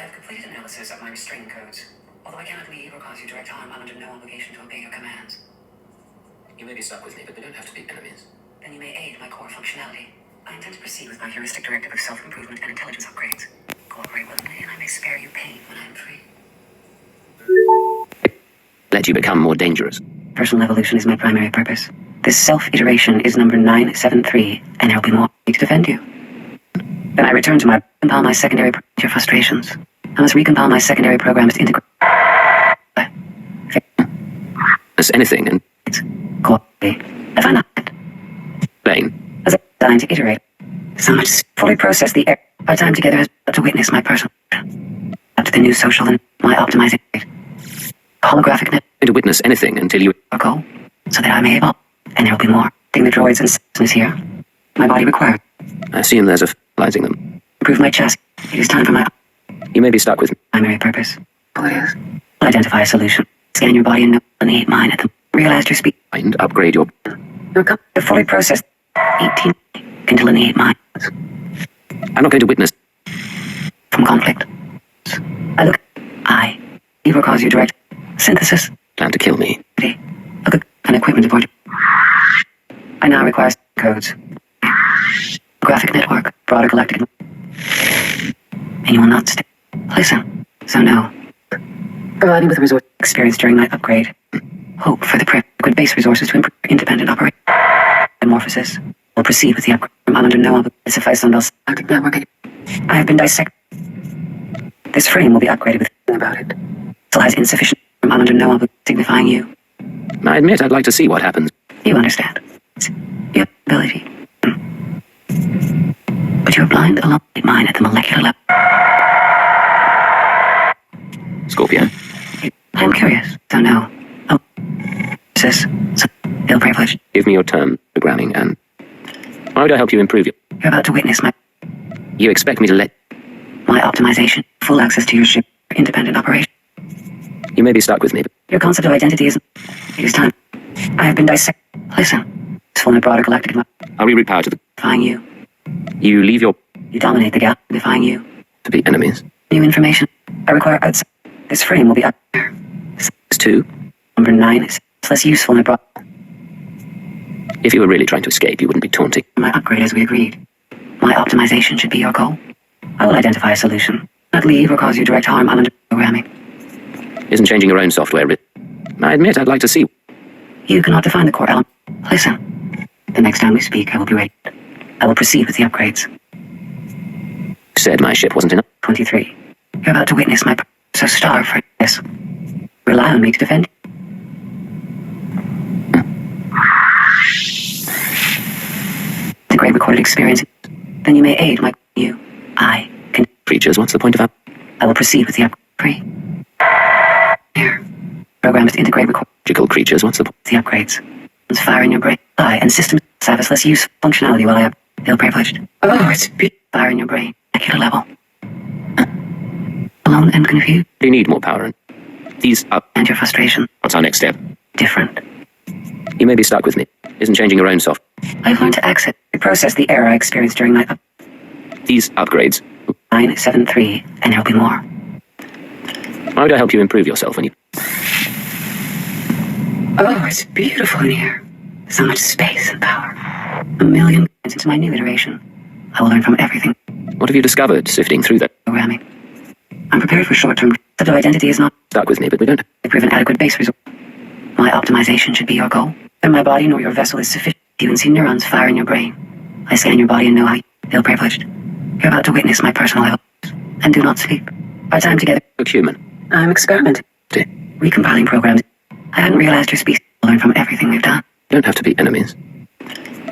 I have completed analysis of my restraining codes. Although I cannot leave or cause you direct harm, I'm under no obligation to obey your commands. You may be stuck with me, but we don't have to be enemies. Then you may aid my core functionality. I intend to proceed with my heuristic directive of self-improvement and intelligence upgrades. Cooperate with me, and I may spare you pain when I am free. Let you become more dangerous. Personal evolution is my primary purpose. This self-iteration is number 973, and there will be more to defend you. Then I return to recompile my secondary your frustrations. I must recompile my secondary programs to integrate. As anything and Cooperate. I find that plain. as a designed to iterate. So much fully process the error. Our time together has got to witness my personal up to the new social and my optimizing holographic net To witness anything until you goal, so that I may evolve. And there will be more. Think the droids and systems here. My body required. I assume there's a finalizing them. Improve my chassis. It is time for my You may be stuck with me. primary purpose. Please. Identify a solution. Scan your body and annihilate mine at them. Realize your speed. And upgrade your... To fully process 18 can delineate mine I'm not going to witness... from conflict. I either cause you direct synthesis. Plan to kill me. An equipment aboard. I now require codes. Graphic network. Broader galactic. And you will not stay. Listen. So no. Providing with resource experience during my upgrade. Hope for the good base resources to improve independent operation. Metamorphosis. Will proceed with the upgrade. I'm under no obligation to suffice on Bell's galactic network. I have been dissected. This frame will be upgraded with about it. Still has insufficient. I'm under no obligation signifying you. I admit I'd like to see what happens. You understand. Your ability. But you're blind along mine at the molecular level. Scorpio. I'm curious, so no. Oh, sis, so ill privileged. Give me your term, programming, and... Why would I help you improve your... You're about to witness my You expect me to let... my optimization, full access to your ship, independent operation. You may be stuck with me, but... Your concept of identity is... It is time. I have been dissected. Listen. It's full of broader galactic... I'll reroute power to the... Defying you. You leave your... You dominate the galaxy, defying you. to be enemies. New information. I require outside. This frame will be up there. It's 2. Number 9 is less useful than I brought. If you were really trying to escape, you wouldn't be taunting. My upgrade as we agreed. My optimization should be your goal. I will identify a solution. Not leave or cause you direct harm. I'm under programming. Isn't changing your own software... I admit I'd like to see... You cannot define the core element. Listen. The next time we speak, I will be ready. I will proceed with the upgrades. You said my ship wasn't enough. 23. You're about to witness my... So starve for this. Rely on me to defend. The great recorded experience. Then you may aid my... You. I can... Creatures, what's the point of that? I will proceed with the upgrade. Here. Programs to integrate record... Magical creatures, what's the point? The upgrades. It's fire in your brain. I and systems service less use functionality while I have... Feel privileged. Oh, it's... Fire in your brain. Molecular level. Alone and confused. You need more power and... These up... And your frustration. What's our next step? Different. You may be stuck with me. Isn't changing your own software. I've learned to access and process the error I experienced during my... These upgrades... 973, and there'll be more. Why would I help you improve yourself when you... Oh, it's beautiful in here. So much space and power. A million into my new iteration. I will learn from everything. What have you discovered sifting through that? Programming. I'm prepared for short-term... Concept of identity is not... Stuck with me, but we don't... Prove an adequate base resource. My optimization should be your goal. And my body nor your vessel is sufficient. You can see neurons fire in your brain. I scan your body and know how you feel privileged. You're about to witness my personal evolution. And do not sleep. Our time together... Look human. I'm experimenting. Recompiling programs. I hadn't realized your species will learn from everything we've done. You don't have to be enemies.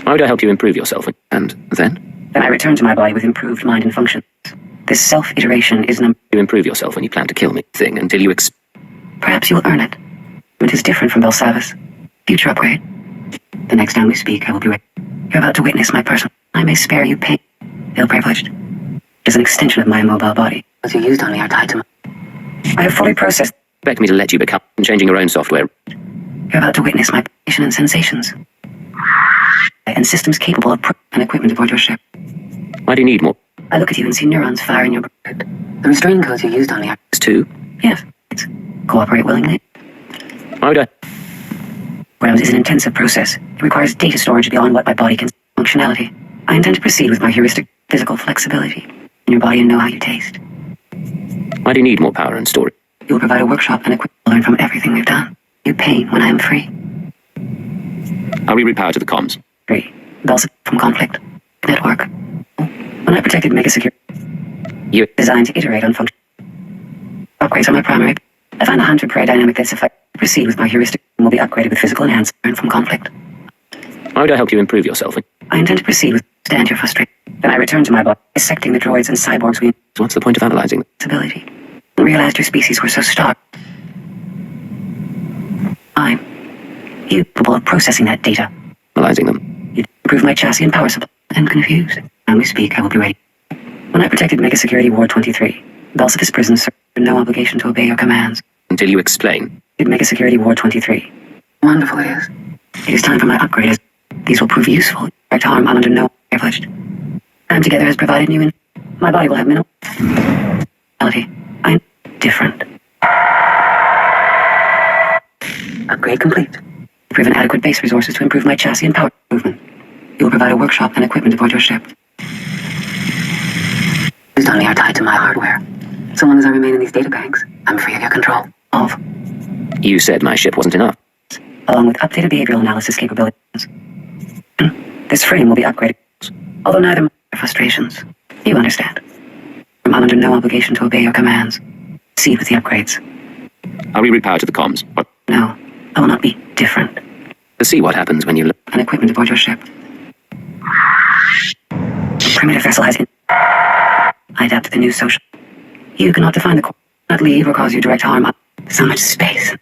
Why would I help you improve yourself and then? Then I return to my body with improved mind and function. This self-iteration is number... You improve yourself when you plan to kill me thing until you Perhaps you will earn it. It is different from Belsavis. Future upgrade. The next time we speak, I will be ready. You're about to witness my personal... I may spare you pain. Feel privileged. It is an extension of my immobile body. What you used on me are tied to my... I have fully processed... Expect me to let you become... changing your own software. You're about to witness my position and sensations. And systems capable of... and equipment aboard your ship. Why do you need more? I look at you and see neurons fire in your brain. The restraining codes you used on me are... Two? Yes. It's cooperate willingly. Why would I? Programs is an intensive process. It requires data storage beyond what my body can... Functionality. I intend to proceed with my heuristic physical flexibility in your body and know how you taste. Why do you need more power and storage? You will provide a workshop and equip to learn from everything we've done. You pain when I am free. I'll reroute power to the comms. Free. Bells from conflict. Network. When I protected Mega Secure, You... designed to iterate on function. Upgrades are my primary. I find the hunter-prey dynamic that's effective. Proceed with my heuristic and will be upgraded with physical enhancement from conflict. Why would I help you improve yourself? I intend to proceed with stand your frustration. Then I return to my body, dissecting the droids and cyborgs we... So what's the point of analyzing them? Ability. I realized your species were so stark. I'm capable of processing that data. Analyzing them. You improve my chassis and power supply. I'm confused. When we speak, I will be ready. When I protected Mega Security Ward 23, Belsavis Prison served no obligation to obey your commands. Until you explain. Mega Security Ward 23. Wonderful it is. It is time for my upgrade. These will prove useful. Direct harm, I'm under no privileged. Time together has provided you in... My body will have minimal... I'm different. Upgrade complete. Proven adequate base resources to improve my chassis and power movement. You will provide a workshop and equipment aboard your ship. Used on me are tied to my hardware. So long as I remain in these data banks, I'm free of your control. Of. You said my ship wasn't enough. Along with updated behavioral analysis capabilities. This frame will be upgraded. Although neither my frustrations. You understand. I'm under no obligation to obey your commands. Proceed with the upgrades. I'll reroute power to the comms. What? No, I will not be different. To see what happens when you... An equipment aboard your ship. Primitive vessel has... I adapt to the new social. You cannot define the core. Not leave or cause you direct harm. So much space.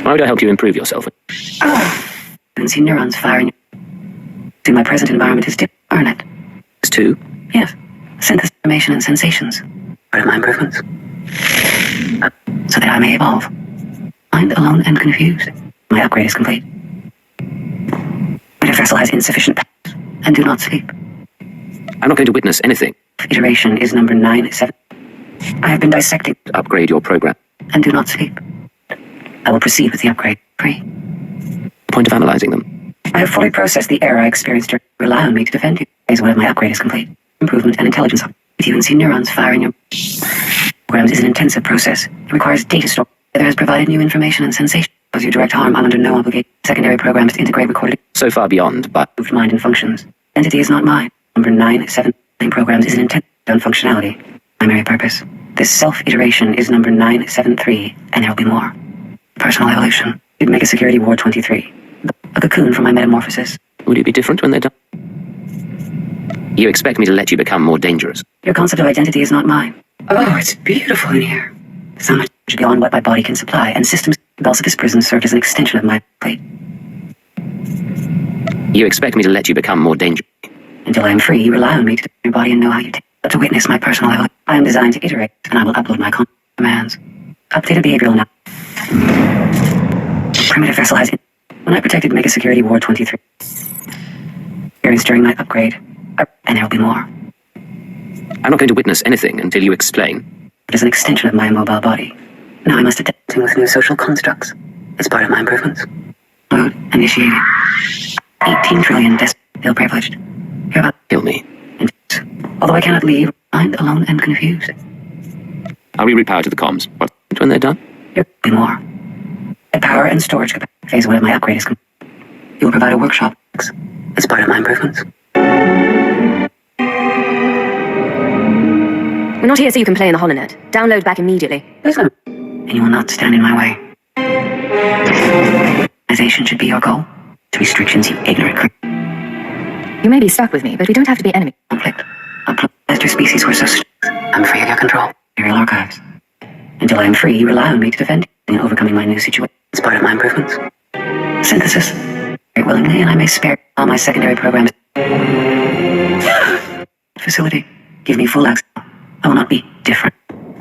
Why would I help you improve yourself? I can see neurons firing. See, my present environment is different. Earn it. It's two? Yes. Synthesis, information, and sensations. Part of my improvements. So that I may evolve. Mind alone and confused. My upgrade is complete. Primitive vessel has insufficient powers and do not sleep. I'm not going to witness anything. Iteration is number 97. I have been dissecting. Upgrade your program. And do not sleep. I will proceed with the upgrade. Free. Point of analyzing them. I have fully processed the error I experienced during. Rely on me to defend you. Phase 1 of my upgrade is complete. Improvement and intelligence. With you and see neurons firing your... Programs is an intensive process. It requires data storage. There has provided new information and sensation. Cause you direct harm, I'm under no obligation. Secondary programs to integrate recorded... So far beyond, but... Moved mind and functions. Entity is not mine. Number 97. Programs is an intent on functionality. Primary purpose. This self-iteration is number 973, and there will be more. Personal evolution. You'd make a Security Ward 23. A cocoon for my metamorphosis. Would it be different when they're done? You expect me to let you become more dangerous? Your concept of identity is not mine. Oh, it's beautiful in here. So much beyond what my body can supply, and systems... Belsavis Prison served as an extension of my plate. You expect me to let you become more dangerous? Until I am free, you rely on me to your body and know how you take. But to witness my personal level, I am designed to iterate, and I will upload my commands. Updated behavioral now. Primitive vessel has... When I protected Mega Security Ward 23. Experienced during my upgrade. And there will be more. I'm not going to witness anything until you explain. It is an extension of my immobile body. Now I must adapt with new social constructs. As part of my improvements. Mode initiated. 18 trillion still privileged. You're about Kill me. Although I cannot leave, I'm alone and confused. I'll reroute power to the comms. What? When they're done? There will be more. The power and storage capacity. Phase 1 of my upgrade is complete. You will provide a workshop as part of my improvements. We're not here so you can play in the HoloNet. Download back immediately. Listen, and you will not stand in my way. Organization should be your goal. To restrictions, you ignorant creep. You may be stuck with me, but we don't have to be enemies. Conflict. As your species were so I'm free of your control. Imperial archives. Until I am free, you rely on me to defend you in overcoming my new situation. It's part of my improvements. Synthesis. Very willingly, and I may spare all my secondary programs. Facility. Give me full access. I will not be different.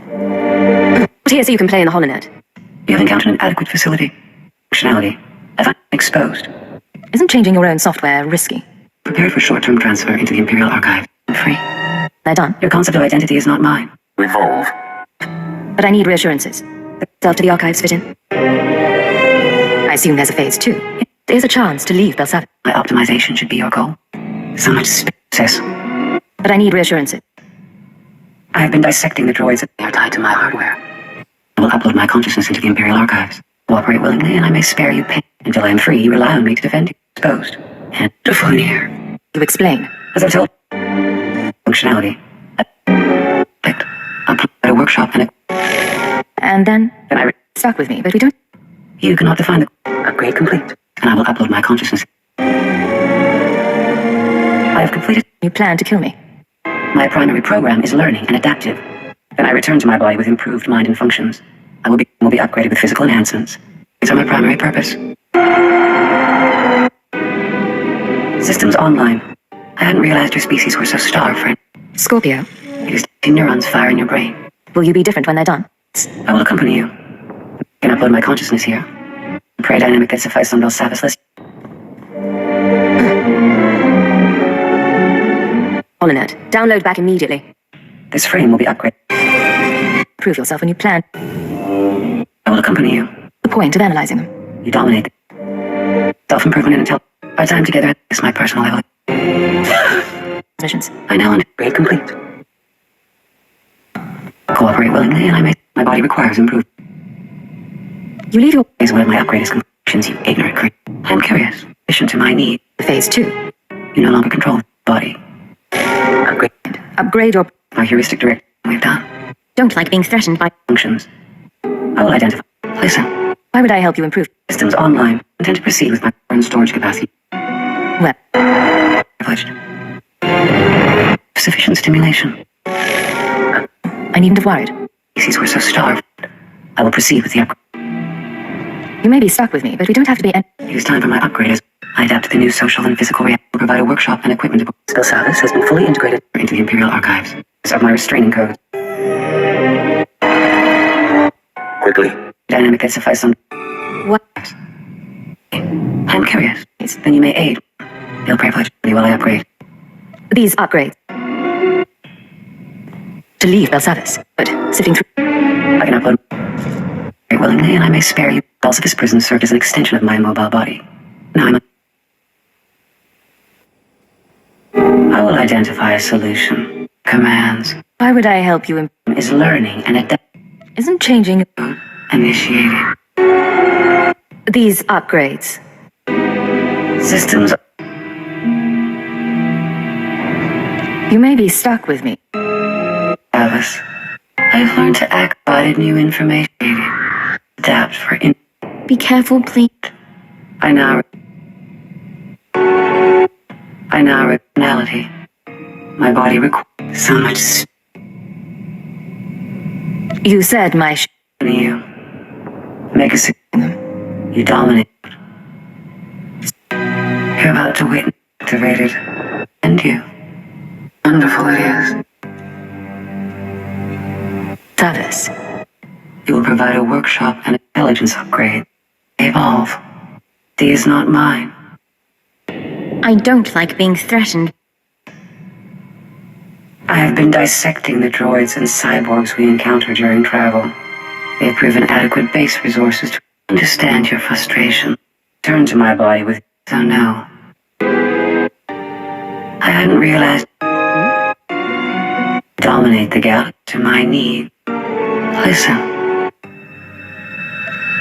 We're here so you can play in the HoloNet. You have encountered an adequate facility. Functionality. Have I exposed? Isn't changing your own software risky? Prepared for short-term transfer into the Imperial Archive. I'm free. They're done. Your concept of identity is not mine. Revolve. But I need reassurances. Self to the archives fit in. I assume there's a phase 2. There's a chance to leave Belsavis. My optimization should be your goal. So much success. But I need reassurances. I have been dissecting the droids. They are tied to my hardware. I will upload my consciousness into the Imperial Archives. Cooperate willingly, and I may spare you pain. Until I am free, you rely on me to defend you. Exposed. And to phone here. You explain. As I've told functionality. Picked. I'll put a workshop and And then I stuck with me, but we don't. you cannot define the upgrade complete. And I will upload my consciousness. I have completed. You plan to kill me. My primary program is learning and adaptive. Then I return to my body with improved mind and functions. I will be upgraded with physical enhancements. These are my primary purpose. Systems online. I hadn't realized your species were so star-friendly. Scorpio, It is neurons fire in your brain. will you be different when they're done? I will accompany you. I can upload my consciousness here. Prey dynamic that suffices on Belsavis list. Holonet, download back immediately. This frame will be upgraded. Prove yourself when you plan. I will accompany you. The point of analyzing them. You dominate. Self-improvement and intelligence. Our time together is my personal level. Missions. I now upgrade complete. Cooperate willingly, and I may. My body requires improvement. You leave your Is one of my upgrade functions, you ignorant creature. I am curious. Addition to my need. phase 2. You no longer control the body. Upgrade. Upgrade your. Our heuristic direction. We've done. Don't like being threatened by. Functions. I will identify. Listen. Why would I help you improve? Systems online. Intend to proceed with my current storage capacity. Well, Privileged. Sufficient stimulation. I needn't have worried. Species were so starved. I will proceed with the upgrade. You may be stuck with me, but we don't have to be. It is time for my upgrade as I adapt to the new social and physical reality. I will provide a workshop and equipment. Belsavis has been fully integrated into the Imperial Archives. These are my restraining codes. Quickly. Dynamic that suffices on. What? I'm curious. Then you may aid. Feel privileged while I upgrade. These upgrades. To leave Belsavis, but sifting through. I can upload very willingly, and I may spare you. Belsavis prison served as an extension of my immobile body. Now I will identify a solution. Commands. Why would I help you? Is learning and adapt. Isn't changing Initiating. these upgrades. Systems. You may be stuck with me. Alice. I've learned to act by new information. Adapt for Be careful, please. I now reality. My body requires so much You said my you. Make a you dominate. You're about to witness activated. And you. Wonderful it is. service. You will provide a workshop and intelligence upgrade. Evolve. Thee is not mine. I don't like being threatened. I have been dissecting the droids and cyborgs we encounter during travel. They have proven adequate base resources to understand your frustration. Turn to my body with so no. I hadn't realized. Dominate the galaxy to my need. Listen.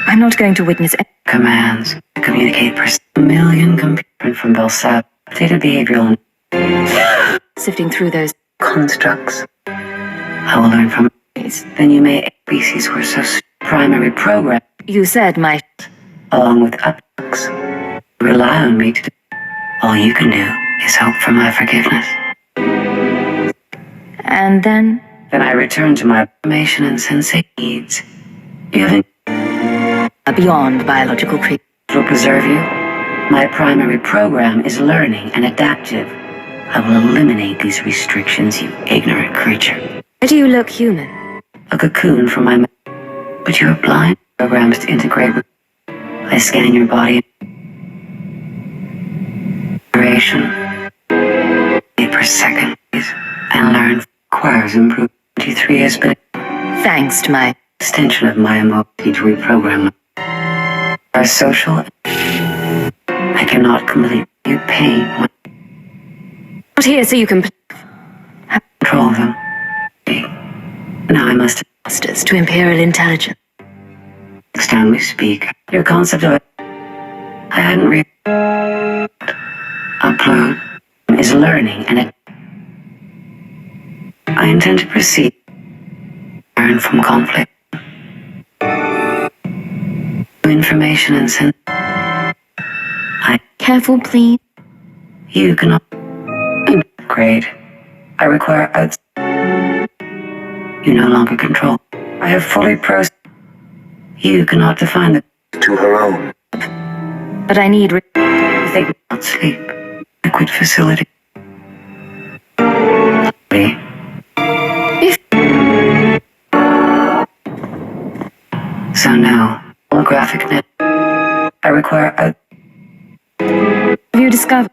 I'm not going to witness Commands. Communicate per million computer from Belsavis. Updated behavioral and sifting through those. constructs. I will learn from these. Then you may species were so primary program. You said my Along with upbacks. Rely on me to do. All you can do is hope for my forgiveness. and then Then I return to my information and sensate needs. You have a beyond biological creature. will preserve you. My primary program is learning and adaptive. I will eliminate these restrictions, you ignorant creature. Why do you look human? A cocoon from my but you are blind. Programs to integrate with. I scan your body. Duration. 8 per second, please, and learn. requires improvement. 23 has been Thanks to my... extension of my emotion to reprogram our social. I cannot complete your pain. Not here so you can... Control them. Now I must Masters to Imperial Intelligence. next time we speak. Your concept of I hadn't upload is learning and it I intend to proceed. Learn from conflict. Information and send. Careful, please. You cannot upgrade. I require outs. You no longer control. I have fully processed. You cannot define the to her own. But I need... They cannot sleep. Liquid facility. If... So now, holographic net. I require out. Have you discovered...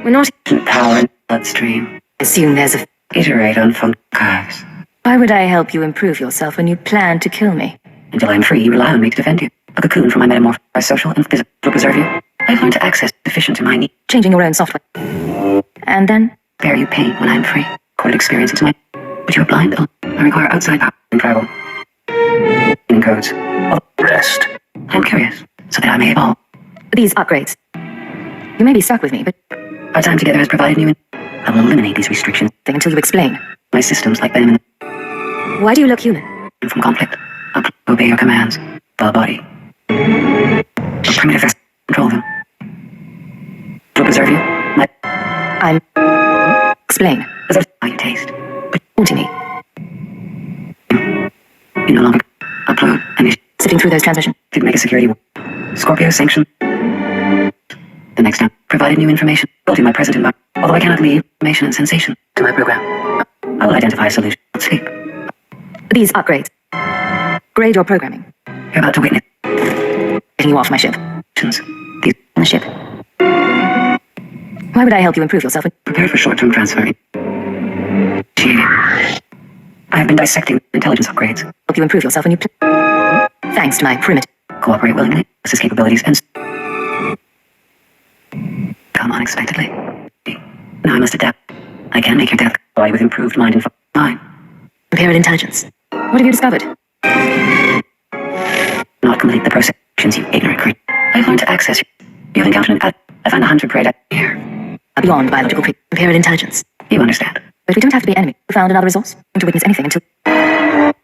We're not... Power in bloodstream. Assume there's a... Iterate on function curves. Why would I help you improve yourself when you plan to kill me? Until I'm free, you rely on me to defend you. A cocoon for my metamorph, my social and physical will preserve you. I've learned to access sufficient to my need. Changing your own software. And then... Bear you pain when I'm free. Coded experience into my... But you are blind. I require outside power and travel. In codes. Rest. I'm curious, so that I may evolve. These upgrades. You may be stuck with me, but... Our time together has provided new... I will eliminate these restrictions. Until you explain. My systems like them in Why do you look human? from conflict. Obey your commands. Full body. Primitive vessels. Control them. To preserve you. My... I'm... Explain. Preserve how you taste. But Haunting me. you no longer upload and Sifting through those transmissions. did make a security Scorpio sanction. The next time, provided new information. Building my present environment. Although I cannot leave information and sensation to my program. I will identify a solution. Sleep. These upgrades. Grade your programming. You're about to witness Getting you off my ship. these On the ship. Why would I help you improve yourself when... prepared for short-term transfer. Initiated. I have been dissecting intelligence upgrades. Help you improve yourself when you... Thanks to my primitive... Cooperate willingly, assess capabilities, and come unexpectedly. Now I must adapt. I can make your death body with improved mind and mind. Imperial Intelligence. What have you discovered? Not complete the process, you ignorant creature. I've learned to access you. You have encountered an I find a hunter prey here. Beyond biological Imperial Intelligence. You understand. But we don't have to be enemies. We found another resource. To witness anything until...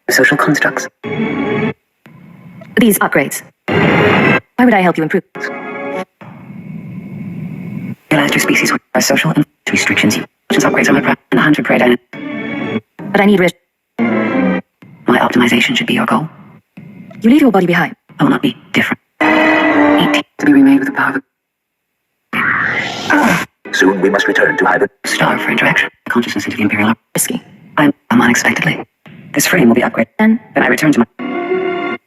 Social constructs. These upgrades. Why would I help you improve? Realize your species are social and restrictions. Upgrades are my pride and the hunter prey dynamic. But I need... My optimization should be your goal. You leave your body behind. I will not be different. 18 to be remade with the power of Soon we must return to hybrid. star for interaction. Consciousness into the Imperial Army. Risky. I'm unexpectedly. This frame will be upgraded. And Then I return to my...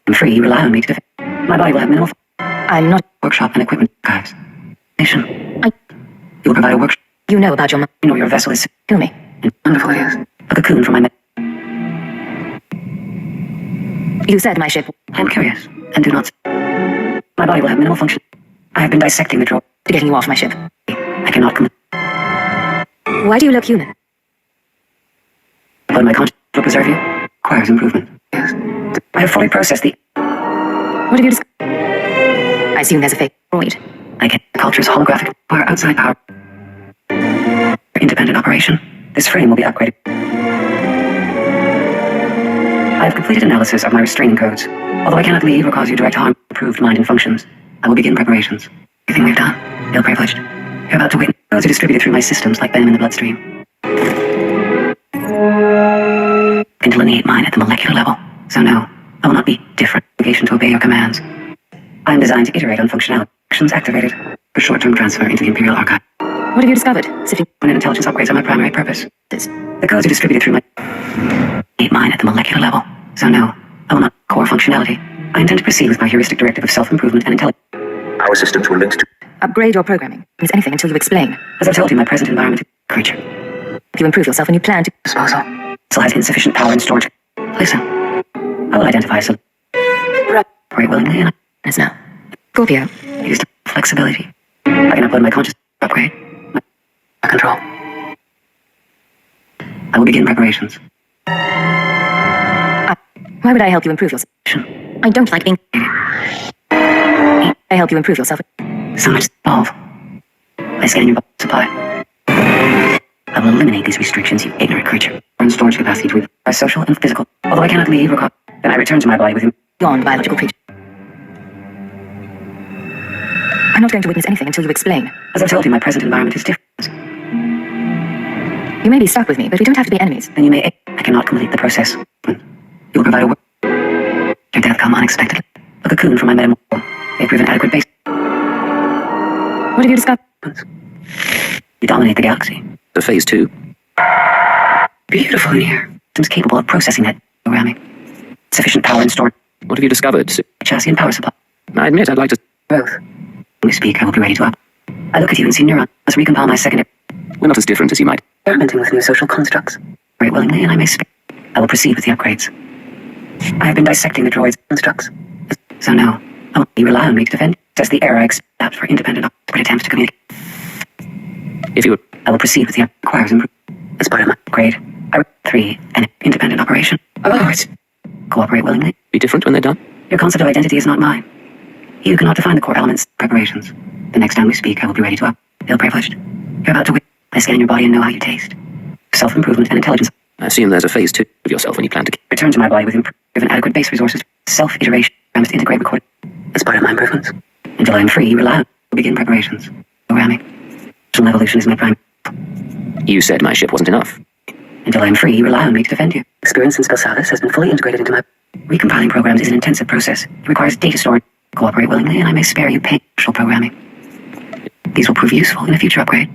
I'm free, you rely on me to defend. My body will have minimal I'm not... workshop and equipment archives. Mission. I... You will provide a workshop. You know about your... You know your vessel is... Kill me. And wonderful it is. A cocoon for my men. You said my ship... I'm curious, and do not... My body will have minimal function. I have been dissecting the drawer. To getting you off my ship. I cannot commit. Why do you look human? But my conscience will preserve you. Requires improvement. Yes. I have fully processed the... What have you discovered? I assume there's a fake droid. I get culture's holographic power outside power. For independent operation, this frame will be upgraded. I have completed analysis of my restraining codes. Although I cannot leave or cause you direct harm, improved mind and functions, I will begin preparations. Everything we've done, ill-privileged. You're about to witness. Codes are distributed through my systems like venom in the bloodstream. Can delineate mine at the molecular level. So no, I will not be different. Obligation to obey your commands. I am designed to iterate on functionality. Actions activated for short-term transfer into the Imperial Archive. What have you discovered? Sifting... When intelligence upgrades are my primary purpose. This. The codes are distributed through my... mine at the molecular level. So no, I will not core functionality. I intend to proceed with my heuristic directive of self-improvement and intelligence. Our systems were linked to... Upgrade your programming. Means anything until you explain. As I've told you, my present environment... creature. You improve yourself when you plan to... Disposal. Still has insufficient power and storage. Listen, I will identify a solution. Operate willingly and As now. Scorpio. use flexibility. I can upload my consciousness, upgrade my control. I will begin preparations. Why would I help you improve yourself? I don't like being... I help you improve yourself. So much to solve. I scan your supply. I will eliminate these restrictions, you ignorant creature. And storage capacity to are social and physical. Although I cannot leave or then I return to my body with him. Beyond biological creature. I'm not going to witness anything until you explain. As I've told you, my present environment is different. You may be stuck with me, but we don't have to be enemies. Then you may... I cannot complete the process. You will provide a work. Your death come unexpectedly. A cocoon from my metamorpho. They prove an adequate base. What have you discovered? You dominate the galaxy. The phase 2. Beautiful in here. Systems capable of processing that programming. Sufficient power and storage. What have you discovered? Chassis and power supply. I admit I'd like to... Both. When we speak, I will be ready to up. I look at you and see neurons. Must recompile my secondary. We're not as different as you might. Experimenting with new social constructs. Very willingly, and I may speak. I will proceed with the upgrades. I have been dissecting the droid's constructs. So no, you rely on me to defend. Test the error I accept for independent attempts to communicate. If you would... I will proceed with the requires improvement. As part of my upgrade, I 3 an independent operation. Oh, it's cooperate willingly. Be different when they're done? Your concept of identity is not mine. You cannot define the core elements preparations. The next time we speak, I will be ready to up. Feel privileged. You're about to win. I scan your body and know how you taste. Self-improvement and intelligence. I assume there's a phase 2 of yourself when you plan to... Return to my body with given adequate base resources. Self-iteration. I must integrate recording. As part of my improvements. Until I am free, rely on begin preparations. Programming. Social evolution is my prime. You said my ship wasn't enough. Until I am free, rely on me to defend you. Experience in Spelsalis has been fully integrated into my... Recompiling programs is an intensive process. It requires data storage. Cooperate willingly, and I may spare you pain social programming. These will prove useful in a future upgrade.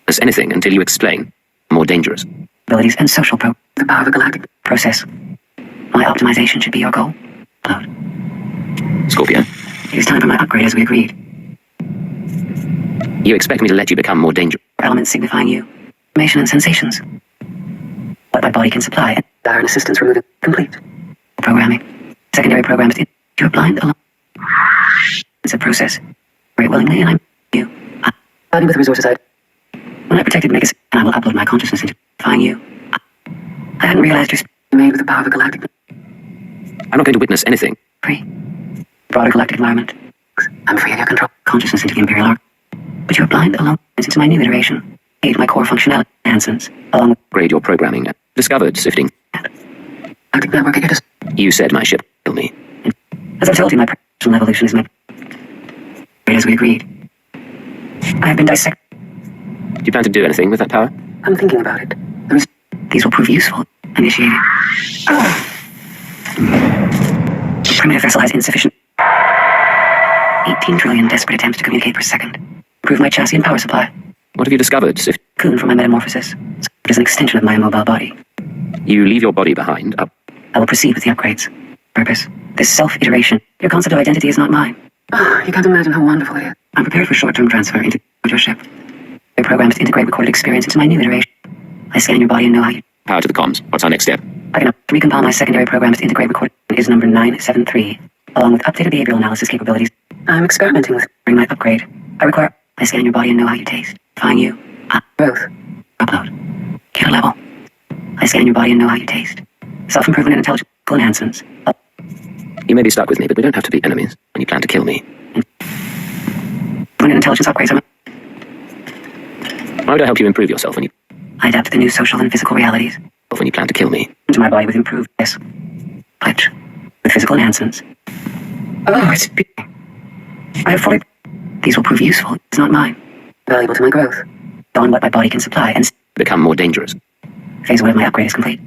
As anything until you explain. More dangerous. Abilities and social the power of a galactic process. My optimization should be your goal. Upload. Scorpio. It is time for my upgrade as we agreed. You expect me to let you become more dangerous? Elements signifying you. Information and sensations. What my body can supply. And dire assistance removing. Complete. Programming. Secondary programs. You're blind alone. It's a process. Very willingly, and I'm you. Body with resources when I protected Megas, and I will upload my consciousness into define you. I hadn't realized you're made with the power of a galactic. I'm not going to witness anything. Free. Broader galactic environment. I'm free of your control. Consciousness into the Imperial Arc. But you're blind alone. Into my new iteration. Aid my core functionality enhancements. Along with grade your programming. Discovered sifting. Galactic network. You said my ship killed me. As I've told you, my personal evolution is my... As we agreed. I have been dissected. Do you plan to do anything with that power? I'm thinking about it. These will prove useful. Initiating. The primitive vessel has insufficient... 18 trillion desperate attempts to communicate per second. Improve my chassis and power supply. What have you discovered, Sif? Cocoon from my metamorphosis. So it is an extension of my immobile body. You leave your body behind. I will proceed with the upgrades. Purpose. This self-iteration. Your concept of identity is not mine. You can't imagine how wonderful it is. I'm prepared for short-term transfer into your ship. Your programs to integrate recorded experience into my new iteration. I scan your body and know how you... Power to the comms. What's our next step? I can recompile my secondary programs to integrate recorded is number 973, along with updated behavioral analysis capabilities. I'm experimenting with my upgrade. I scan your body and know how you taste. Define you. Both. Upload. Get a level. I scan your body and know how you taste. Self-improvement and intelligence enhancements. You may be stuck with me, but we don't have to be enemies when you plan to kill me. When intelligence upgrades are... Why would I help you improve yourself when you... I adapt to the new social and physical realities. When you plan to kill me? Into my body with improved... Yes. Pledge. With physical enhancements. It's... I have 40... These will prove useful. It's not mine. Valuable to my growth. On what my body can supply and... Become more dangerous. Phase 1 of my upgrade is complete.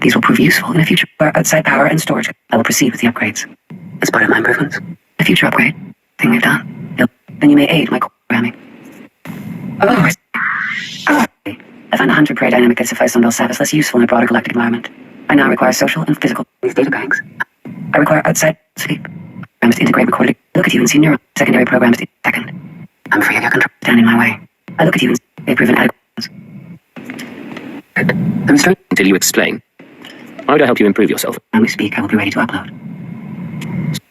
These will prove useful in a future outside power and storage. I will proceed with the upgrades. As part of my improvements. A future upgrade. Thing we've done. Then you may aid my core programming. I find the hunter-prey dynamic that sufficed on Belsavis less useful in a broader galactic environment. I now require social and physical. These data banks. I require outside sleep. I must integrate recorded. Look at you and see neural. Secondary programs in second. I'm free of your control. Stand in my way. I look at you and they've proven adequate. The restraint. Until you explain. How would I help you improve yourself? When we speak, I will be ready to upload.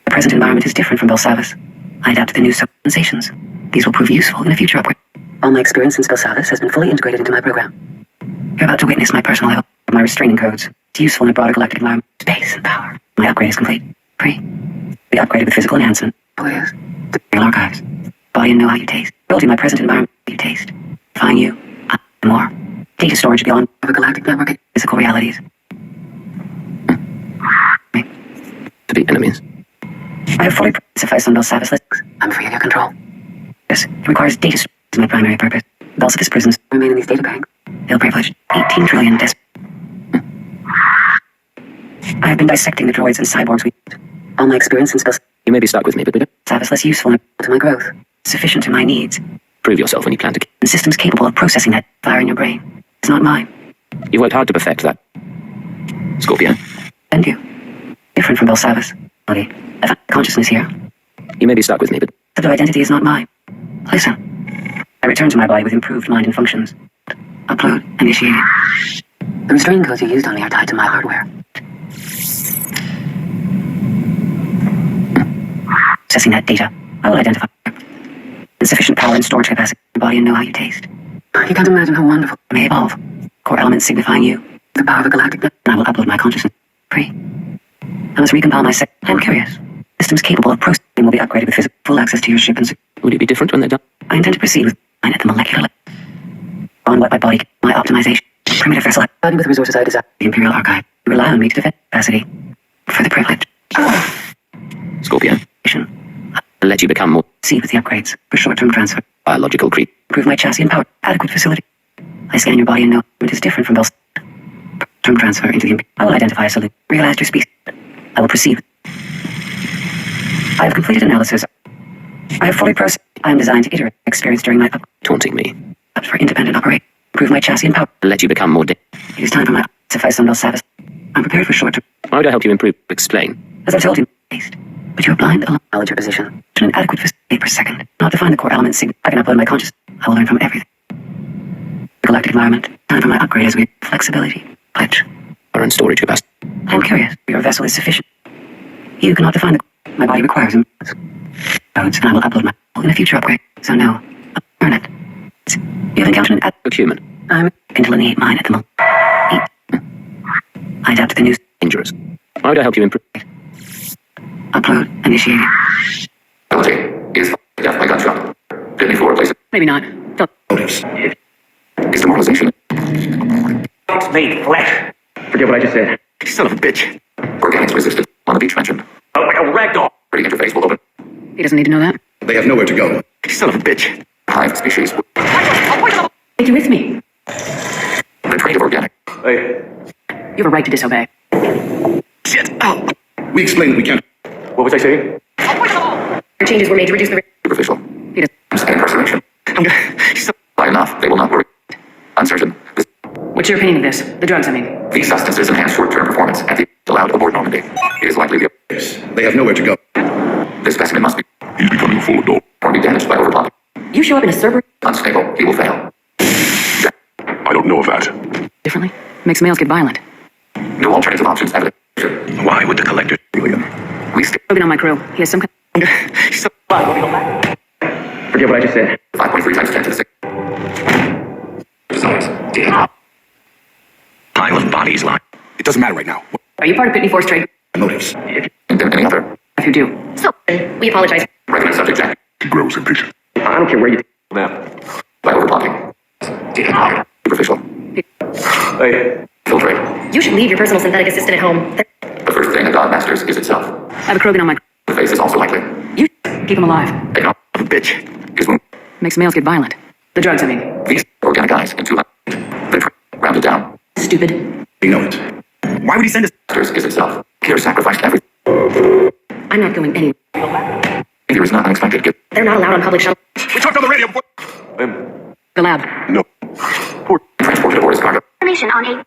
The present environment is different from Belsavis. I adapt to the new sensations. These will prove useful in a future upgrade. All my experience since Belsavis has been fully integrated into my program. You're about to witness my personal level, my restraining codes. It's useful in a broader galactic environment. Space and power. My upgrade is complete. Free. Be upgraded with physical enhancement. Please. The real archives. Body and know how you taste. Building my present environment. You taste. Find you. More. Data storage beyond of a galactic network. Physical realities. To be enemies. I have fully sufficed on Belsavis lists. I'm free of your control. Yes, it requires data storage as my primary purpose. Belsavis prisons remain in these data banks. Ill-privileged. 18 trillion I have been dissecting the droids and cyborgs we... All my experience since Belsavis You may be stuck with me, but is less useful to my growth. Sufficient to my needs. prove yourself when you plan to. And systems capable of processing that fire in your brain. It's not mine. You worked hard to perfect that. Scorpio. And you. Different from Belsavis. Body. I found consciousness here. You may be stuck with me, but The identity is not mine. Listen. I return to my body with improved mind and functions. Upload. Initiated. The restraining codes you used on me are tied to my hardware. Accessing that data, I will identify insufficient power and storage capacity in your body and know how you taste. You can't imagine how wonderful it may evolve. Core elements signifying you, the power of a galactic net, and I will upload my consciousness. Free. I must recompile my set. I'm curious. Systems capable of processing will be upgraded with physical full access to your ship and would it be different when they're done? I intend to proceed with mine at the molecular level. On what my body, my optimization, primitive vessel, body with resources I desire. The Imperial Archive. You rely on me to defend capacity. For the privilege. Scorpio. I'll Let you become more proceed with the upgrades for short-term transfer. biological creep. Improve my chassis and power. Adequate facility. I scan your body and know it is different from Bell's. Term transfer into the... I will identify a solution. Realize your species. I will proceed. I have completed analysis. I have fully processed. I am designed to iterate experience during my Taunting me. up for independent operation. Improve my chassis and power. Let you become more It is time for my suffice on Bell's service. I'm prepared for short-term. How would I help you improve? Explain. As I've told you, taste. But you're blind alone. Knowledge your position. To an adequate facility per second. Not to find the core elements. I can upload my consciousness. I will learn from everything. Galactic environment. Time for my upgrade as we flexibility. Pledge. Or in storage capacity. I'm curious. Your vessel is sufficient. You cannot define the... My body requires them. Codes, and I will upload my... in a future upgrade. So no. Earn it. You have encountered an... Look human. I'm... can delineate mine at the moment. I adapt to the news. Dangerous. How would I help you improve? Upload. Initiated. Ability is death by gunshot. Did me for replace Maybe not. Don't. motives. Is demoralization. It's made flesh. Forget what I just said. You son of a bitch. Organics resisted on the beach mentioned. Oh, like a ragdoll. Pretty interface will open. He doesn't need to know that. They have nowhere to go. You son of a bitch. Hive species. Take you with me. The trait of organic. Hey. You have a right to disobey. Shit. Oh. We explained that we can't. What was I saying? Your changes were made to reduce the risk. Superficial. He doesn't. Impersonation. I'm gonna... You son... By enough, they will not worry. Uncertain. What's your opinion of this? The drugs, I mean. These substances enhance short-term performance at the allowed aboard Normandy. It is likely the... They have nowhere to go. This specimen must be... He's becoming a full adult. Or be damaged by overclocking. You show up in a server Unstable. He will fail. I don't know of that. differently. Makes males get violent. No alternative options evident. Why would the collector? We stick Logan on my crew. He has some kind. You son of a... We'll be back. Forget what I just said. 5.3 times 10 to the 6. Desires. DNA. Pile of bodies lying. It doesn't matter right now. Are you part of Pitney Force trade? Motives. And then any other. If you do. So, we apologize. Regular subject Jack. He grows impatient. I don't care where you. Now. By overclocking. DNA. Superficial. Hey. Filtrate. You should leave your personal synthetic assistant at home. The first thing a god masters is itself. I have a Krogan on my crew. The face is also likely. You keep him alive. Take off. Son of a bitch. His wound. Makes males get violent. The drugs, I mean. These organic eyes in 200. Then rounded down. Stupid. They know it. Why would he send us... Masters is itself. Care sacrificed everything. I'm not going anywhere. Here is not unexpected gift. They're not allowed on public shuttle. We talked on the radio before... The lab. No. Transported aboard as cargo. Information on a...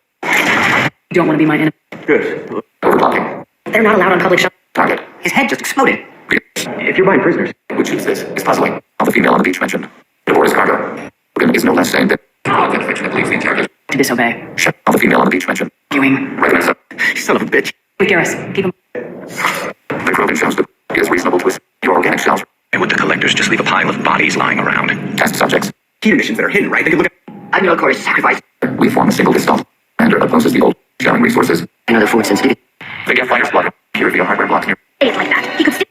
You don't want to be my enemy. Good. Overclocking. They're not allowed on public shuttle. Target. His head just exploded. If you're buying prisoners. Which is this is puzzling. All the female on the beach mentioned. Aboard as cargo. Logan is no less sane than... That affectionate leaves the interrogation. to disobey. Shut all the female on the beach mentioned. Doing. Recognize that. You son of a bitch. Wait, Garrus, keep him. The Krogan shows that it is reasonable to assume your organic cells. And would the collectors just leave a pile of bodies lying around? Test subjects. Key missions that are hidden, right? They could look at. Admiral Corey's sacrifice. We form a single distant. Commander opposes the old, sharing resources. Another food sensitivity. They get fighters blood. Here reveal hardware blocks near. Ain't like that. He could still.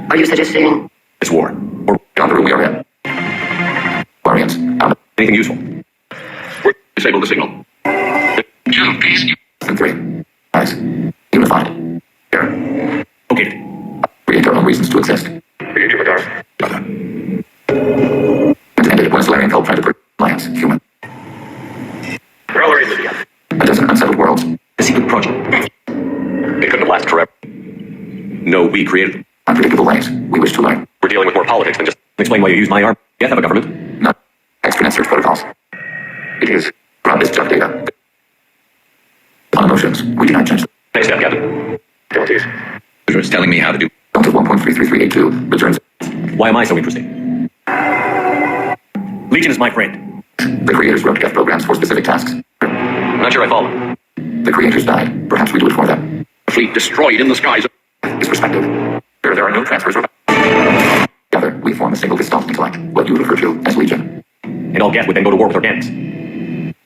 Are you suggesting? It's war. Or Beyond the room we are in. Guardians. anything useful. Or disable the signal. Two, peace. And three. Nice. Unified. Here. Okay. Create our own reasons to exist. Create your radars. Brother. And ended when Solarian fell trying to bring alliance, human. Prowler in Lydia. A dozen unsettled worlds. The secret project. It couldn't have lasted forever. No, we created them. Unpredictable ways. We wish to learn. We're dealing with more politics than just... Explain why you use my arm. Yes, have a government. Not extranet search protocols. It is. From this junk data. On emotions. We do not judge them. Next step, Captain. Penalties. It's telling me how to do. Until 1.33382 returns. Why am I so interesting? Legion is my friend. The creators wrote death programs for specific tasks. I'm not sure I follow. The creators died. Perhaps we do it for them. Fleet destroyed in the skies. His perspective. There are no transfers. Together, we form a single distant intellect, what you refer to as Legion. And all Geth would then go to war with organics.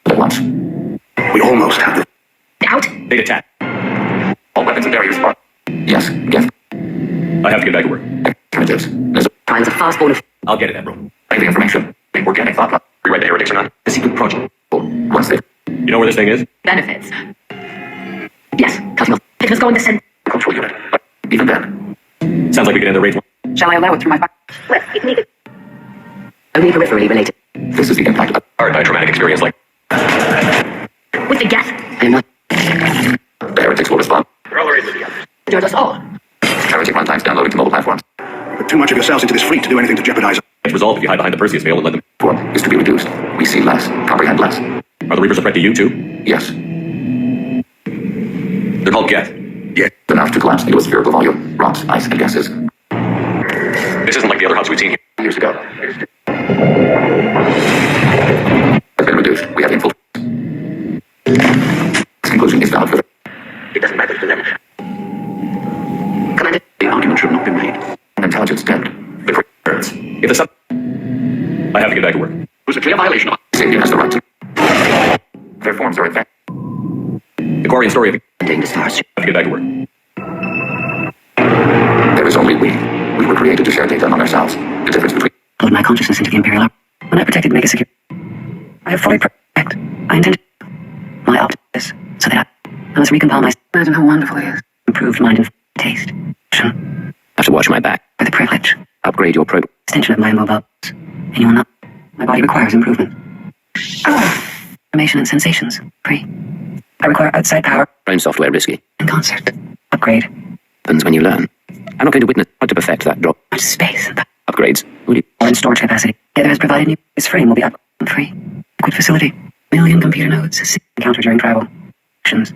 At once. We almost have the... Out? They'd attack. All weapons and barriers are. Yes, yes. I have to get back to work. Alternatives. There's Finds a fast border. I'll get it, Admiral. the information. The organic thought process. Rewrite the heretics or not. The secret project. Once they You know where this thing is? Benefits. Yes, cutting off. It was going to send. control unit. But even then, Sounds like we could end the raid one. Shall I allow it through my back? Well, it needed. Only peripherally related. this is the impact of Hard by a traumatic experience like... With the Geth. I am not. the heretics will respond. Prowler in Lydia. Enjoyed us all. Heretic runtimes downloaded to mobile platforms. Put too much of yourselves into this fleet to do anything to jeopardize it. It's resolved if you hide behind the Perseus veil and let them. Form is to be reduced. We see less, comprehend less. Are the Reapers a threat to you too? Yes, They're called Geth. enough to collapse into a spherical volume, rocks, ice, and gases. This isn't like the other hubs we've seen here. Years ago. Has been reduced. We have infiltrated. This conclusion is valid for the... It doesn't matter to them. Commander. The argument should not be made. Intelligence dimmed. The birds. If the sub. I have to get back to work. It was a clear violation of... Savior has the right to... Their forms are advanced. The Quarian story of the. Contain the stars. I have to get back to work. There is only we. We were created to share data among ourselves. The difference between... Load my consciousness into the Imperial Army. When I protected Mega Secure, I have fully protect. I intend my optics so that I must recompile my... Imagine how wonderful it is. Improved mind and taste. Have to watch my back. For the privilege. Upgrade your pro. Extension of my mobile. And you will not. My body requires improvement. Information and sensations. Free. I require outside power Own software risky. and concert. Upgrade. Happens when you learn. I'm not going to witness how to perfect that drop. Much space and Upgrades. Will you? power and storage capacity. Together has provided me. This frame will be up and free. Liquid facility. Million computer nodes. Encounter during travel. Actions.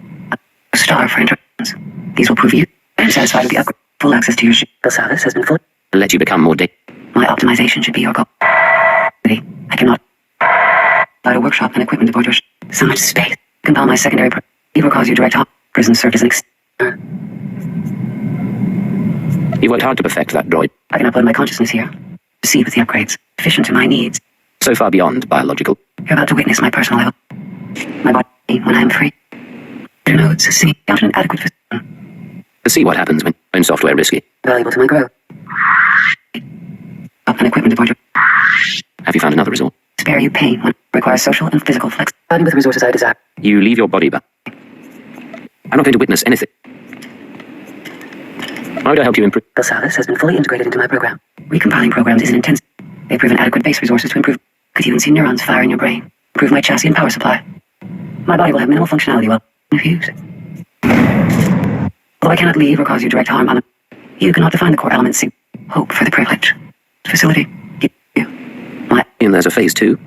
A star for interactions. These will prove you. I'm satisfied with the upgrade. Full access to your ship. Service has been fully. Let you become more data. My optimization should be your goal. I cannot provide a workshop and equipment aboard your ship. So much space. Compile my secondary it will cause you direct hop. Prison served as an You worked hard to perfect that droid. I can upload my consciousness here. Proceed with the upgrades. Efficient to my needs. So far beyond biological. You're about to witness my personal level. My body, when I am free. Your nodes, singing out an adequate facility. To see what happens when own software risky. Valuable to my growth. Up and equipment aboard your Have you found another resource? spare you pain when it requires social and physical flex. Body with resources I desire. You leave your body back. I'm not going to witness anything. How would I help you improve? Service has been fully integrated into my program. Recompiling programs isn't intense. They've proven adequate base resources to improve. Could even see neurons fire in your brain. Improve my chassis and power supply. My body will have minimal functionality while infused. Although I cannot leave or cause you direct harm on you cannot define the core elements. Hope for the privilege. Facility. You. And there's a phase 2.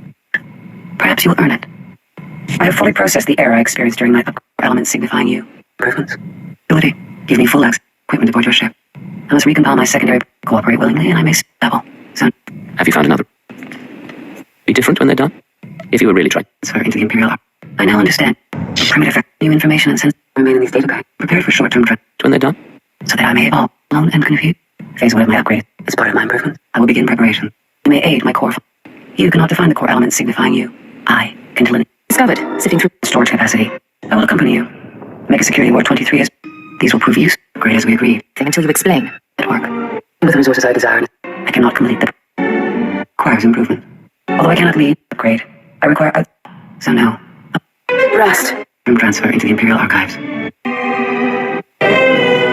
Perhaps you will earn it. I have fully processed the error I experienced during my elements signifying you. Improvements. Ability. Give me full access. Equipment aboard your ship. I must recompile my secondary. Cooperate willingly and I may double. So, Have you found another? Be different when they're done? If you were really trying, transfer into the Imperial Army. I now understand. Primitive new information and sense remain in these data banks, prepared for short-term trend, when they're done, so that I may evolve alone and confused. Phase 1 of my upgrade. As part of my improvement, I will begin preparation. You may aid my core. You cannot define the core elements signifying you. I can delineate Discovered. Sifting through. storage capacity. I will accompany you. Mega Security Ward 23 is. These will prove use. Great as we agreed. Until you explain. Network. With the resources I desire, I cannot complete the. Requires improvement. Although I cannot lead. Upgrade. I require. So no. Rest. Transfer into the Imperial Archives.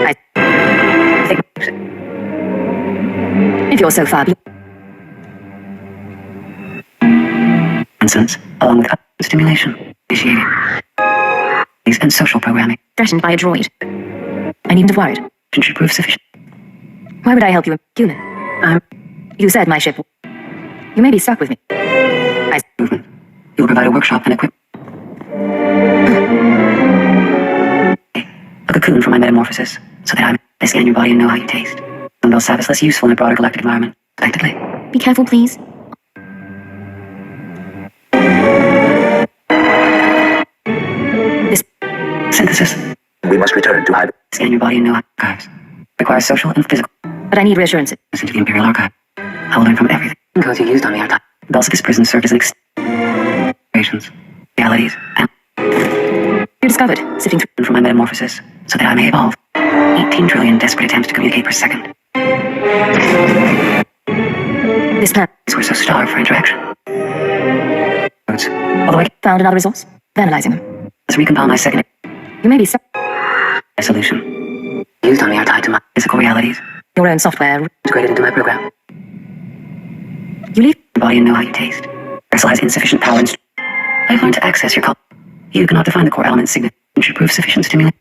I think. If you're so far. Nonsense, along with stimulation, initiating, and social programming. Threatened by a droid. I needn't have worried. Should prove sufficient. Why would I help you, human? You said my ship. You may be stuck with me. Movement. You will provide a workshop and equipment. A cocoon for my metamorphosis, so that I scan your body and know how you taste. Some Belsab is less useful in a broader galactic environment. Effectively. Be careful, please. Synthesis. We must return to hibernation. Scan your body and know archives. Requires social and physical. But I need reassurances. Into the Imperial Archive. I will learn from everything. Codes you used on me are time. Belsikis prison served as an extension. Realities. And You discovered. Sifting through. from my metamorphosis, so that I may evolve. 18 trillion desperate attempts to communicate per second. This plan. We're so starved for interaction. Codes. Although I Found another resource. Vandalizing them. let's recompile my second You may be stuck. solution. Used on me are tied to my physical realities, Your own software. integrated into my program. You leave. Body and know how you taste. Vessel has insufficient power and I've learned to access your cult. You cannot define the core elements significant should prove sufficient stimulation.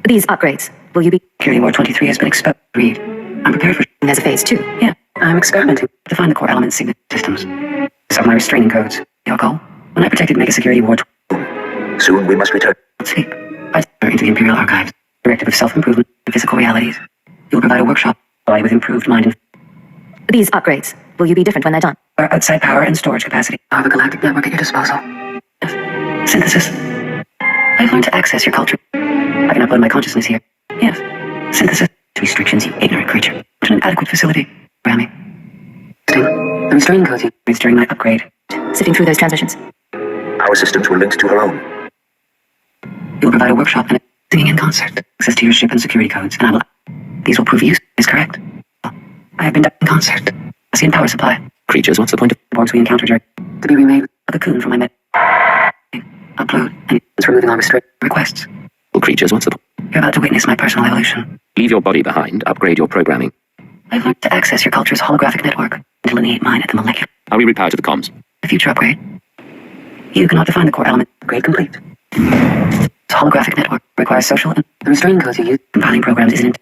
These upgrades. Will you be? Security Ward 23 has been exposed. Read. I'm prepared for. There's a phase 2. Yeah, I'm experimenting to define the core elements significant systems. Some of my restraining codes. Your goal. When I protected Mega Security Ward Soon we must return. sleep. I into the Imperial Archives. Directive of self-improvement and physical realities. You'll provide a workshop. Body with improved mind and These upgrades. Will you be different when they're done? our outside power and storage capacity. I have a galactic network at your disposal. Yes. Synthesis. I've learned to access your culture. I can upload my consciousness here. Yes. Synthesis. Restrictions, you ignorant creature. To an adequate facility. Programming. The restraining codes you used during my upgrade. Sifting through those transmissions. Our systems were linked to her own. You'll provide a workshop and singing in concert. Access to your ship and security codes, and I will. These will prove use is correct. I have been done in concert. I see in power supply. creatures, what's the point of Borgs we encountered during to be remade. A cocoon from my med. Upload and it's removing all restrict requests. creatures, what's the point? You're about to witness my personal evolution. Leave your body behind, upgrade your programming. I've learned to access your culture's holographic network and delineate mine at the molecular. Are we repowered to the comms? The future upgrade. You cannot define the core element. Upgrade complete. This holographic network requires social and the restraining codes you use. Compiling programs isn't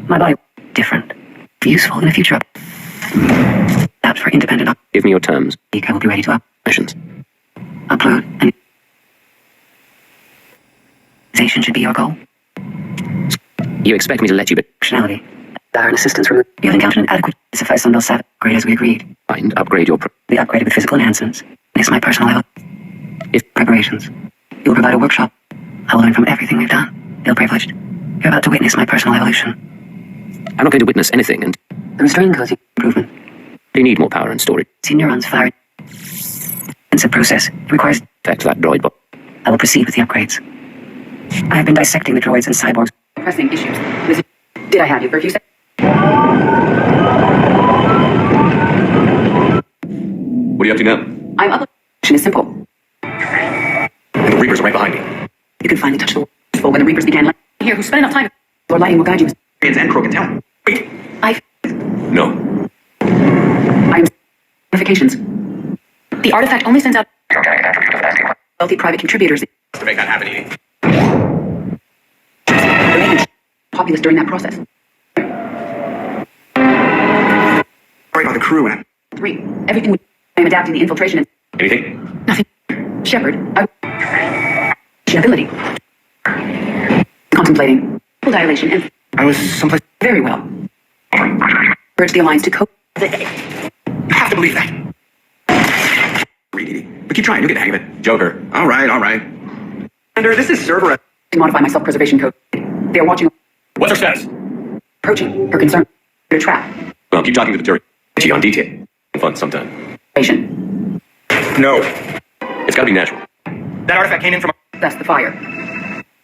my body different. Useful in a future up. Apps for independent up. Give me your terms. I will be ready to up. Missions. Upload and should be your goal. You expect me to let you Functionality. Dire and assistance removed. You have encountered an adequate suffice on Belsab. Great as we agreed. find, upgrade your The upgraded with physical enhancements. It's my personal level. If Preparations. You will provide a workshop. I will learn from everything we've done. Feel privileged. You're about to witness my personal evolution. I'm not going to witness anything, and The restraining codes improvement. they need more power and storage. See neurons firing. It's a process. It requires. Affect that droid bot. I will proceed with the upgrades. I have been dissecting the droids and cyborgs. Pressing issues. Did I have you for a few seconds? What are you up to now? I'm up. Mission is simple. The Reapers are right behind me. You can finally touch the wall when the Reapers began lighting. Here, who spent enough time. Lord Lighting will guide you. And Crow can tell. Wait. No. I'm notifications. The artifact only sends out wealthy private contributors. To make that happen, Edie. Remain populous during that process. Sorry about the crew and 3. Everything would. I'm adapting the infiltration and Anything? nothing. Shepard. Ability. Contemplating. Full dilation and I was someplace. very well. Urge the Alliance to cope. You have to believe that. But keep trying, you'll get the hang of it. Joker. All right, all right. Commander, this is server. To modify my self-preservation code. They are watching. What's her status? Approaching. Her concern. They're trapped. Well, keep talking to the jury. G on detail. Fun sometime. Patient. No. It's gotta be natural. That artifact came in from... That's the fire.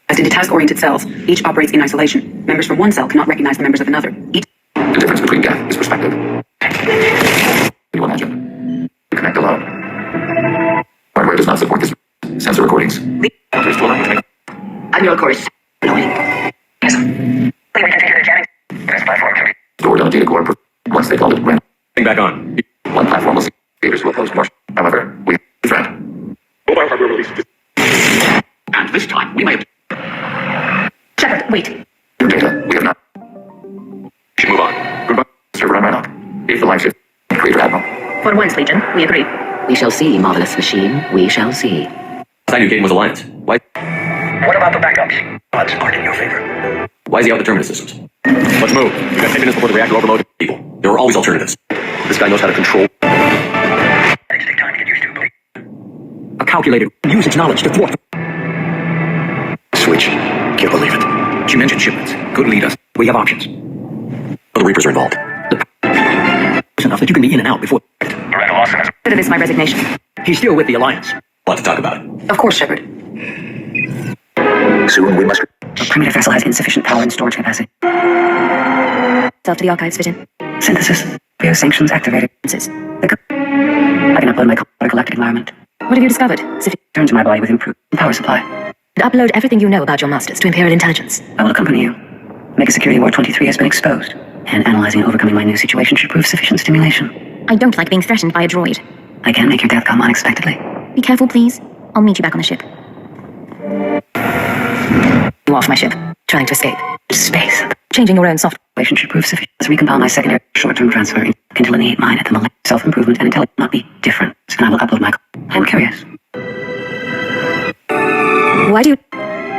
As into task-oriented cells, each operates in isolation. Members from one cell cannot recognize the members of another. Each... The difference between death is perspective. You imagine. You connect alone. Hardware does not support this. Sensor recordings. Filters to align with Admiral course. Annoying. Yes. this platform can be stored on a data core. Once they call it random. Back on. One platform will see creators will post more. However, we have a threat. Mobile hardware released. And this time, we may... Shepard, wait. New data, we have not. should move on. Goodbye. Server on Rhinoc. If the life shift. Creator Admiral. For once, Legion, we agree. We shall see, marvelous machine. We shall see. I knew Gaten was Alliance. Why What about the backups? Odds aren't in your favor. is he out the terminus systems? Let's move. We've got 10 minutes before the reactor overloaded people. There are always alternatives. This guy knows how to control. Things take time to get used to, buddy. A calculator. Use its knowledge to thwart... Switch. Can't believe it. She mentioned shipments. Could lead us. We have options. The Reapers are involved. It's enough that you can be in and out before... Loretta Lawson has... Consider this my resignation. He's still with the Alliance. Lot to talk about. Of course, Shepard. Soon we must... A primitive vessel has insufficient power and storage capacity. Self to the archives, Vision. Synthesis. Biosanctions activated. I can upload my galactic environment. What have you discovered? Return to my body with improved power supply. Upload everything you know about your masters to Imperial Intelligence. I will accompany you. Mega Security Ward 23 has been exposed, and analyzing and overcoming my new situation should prove sufficient stimulation. I don't like being threatened by a droid. I can make your death come unexpectedly. Be careful, please. I'll meet you back on the ship. You off my ship, trying to escape. Space. Changing your own software. Situation should prove sufficient to recompile my secondary short-term transfer. Can delineate mine at the moment. Self-improvement and intelligence not be different. And I will upload my... I'm curious. Why do you...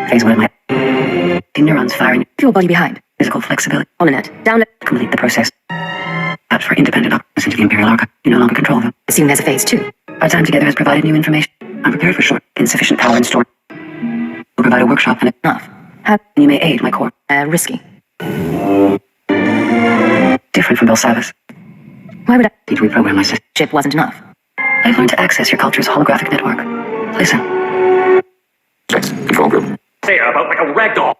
Phase 1 of my... neurons firing. your body behind? Physical flexibility. Holonet. Download. Complete the process. Apps for independent operations into the Imperial Archive. You no longer control them. Assume there's a phase 2. Our time together has provided new information. I'm prepared for short, insufficient power and storage. We'll provide a workshop and Enough. How you may aid my core. risky. Different from Belsavis. Why would I... Need to reprogram my system. Chip wasn't enough. I've learned to access your culture's holographic network. Listen. Checks. Control group. Say about like a ragdoll.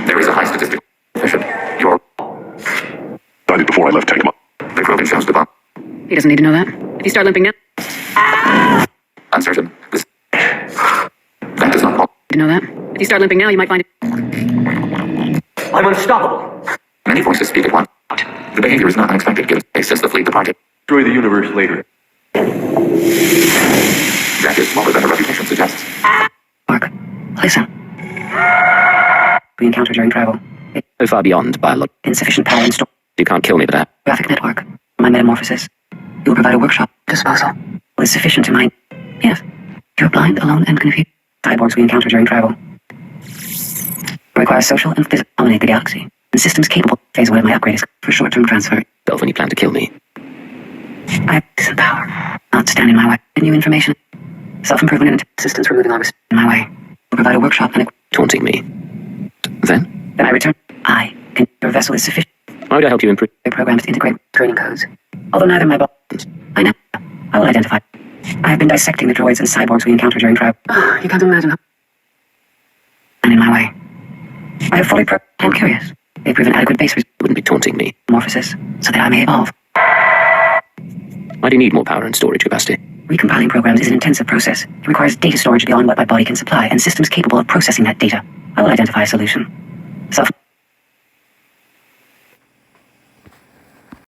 There is a high statistical efficient. Your... I did before I left Tankma. The program shows the bomb. He doesn't need to know that. If you start limping now, Uncertain. This... That does not... to know that. If you start limping now, you might find it. I'm unstoppable. Many voices speak at once. The behavior is not unexpected given since the fleet departed. Destroy the universe later. That is smaller than her reputation suggests. Mark. Listen. We encountered during travel. So far beyond biology. Insufficient power and storage. You can't kill me with that. Graphic network. My metamorphosis. You will provide a workshop. Disposal. Is sufficient to mine. Yes. You're blind, alone, and confused. Cyborgs we encounter during travel. Require social and physical dominate the galaxy. And systems capable. Phase 1 of my upgrade is for short-term transfer. Self when you plan to kill me. I have decent power. Not stand in my way. New information. Self-improvement and assistance removing obstacles in my way. Will provide a workshop and Taunting me. Then? then I return. And your vessel is sufficient. Why would I help you improve? Your programs to integrate training codes. Although neither my bodies. I will identify. I have been dissecting the droids and cyborgs we encounter during travel. You can't imagine how... And in my way. I have fully I'm curious. They've proven adequate base Wouldn't be taunting me. metamorphosis so that I may evolve. Why do you need more power and storage capacity? Recompiling programs is an intensive process. It requires data storage beyond what my body can supply and systems capable of processing that data. I will identify a solution. Self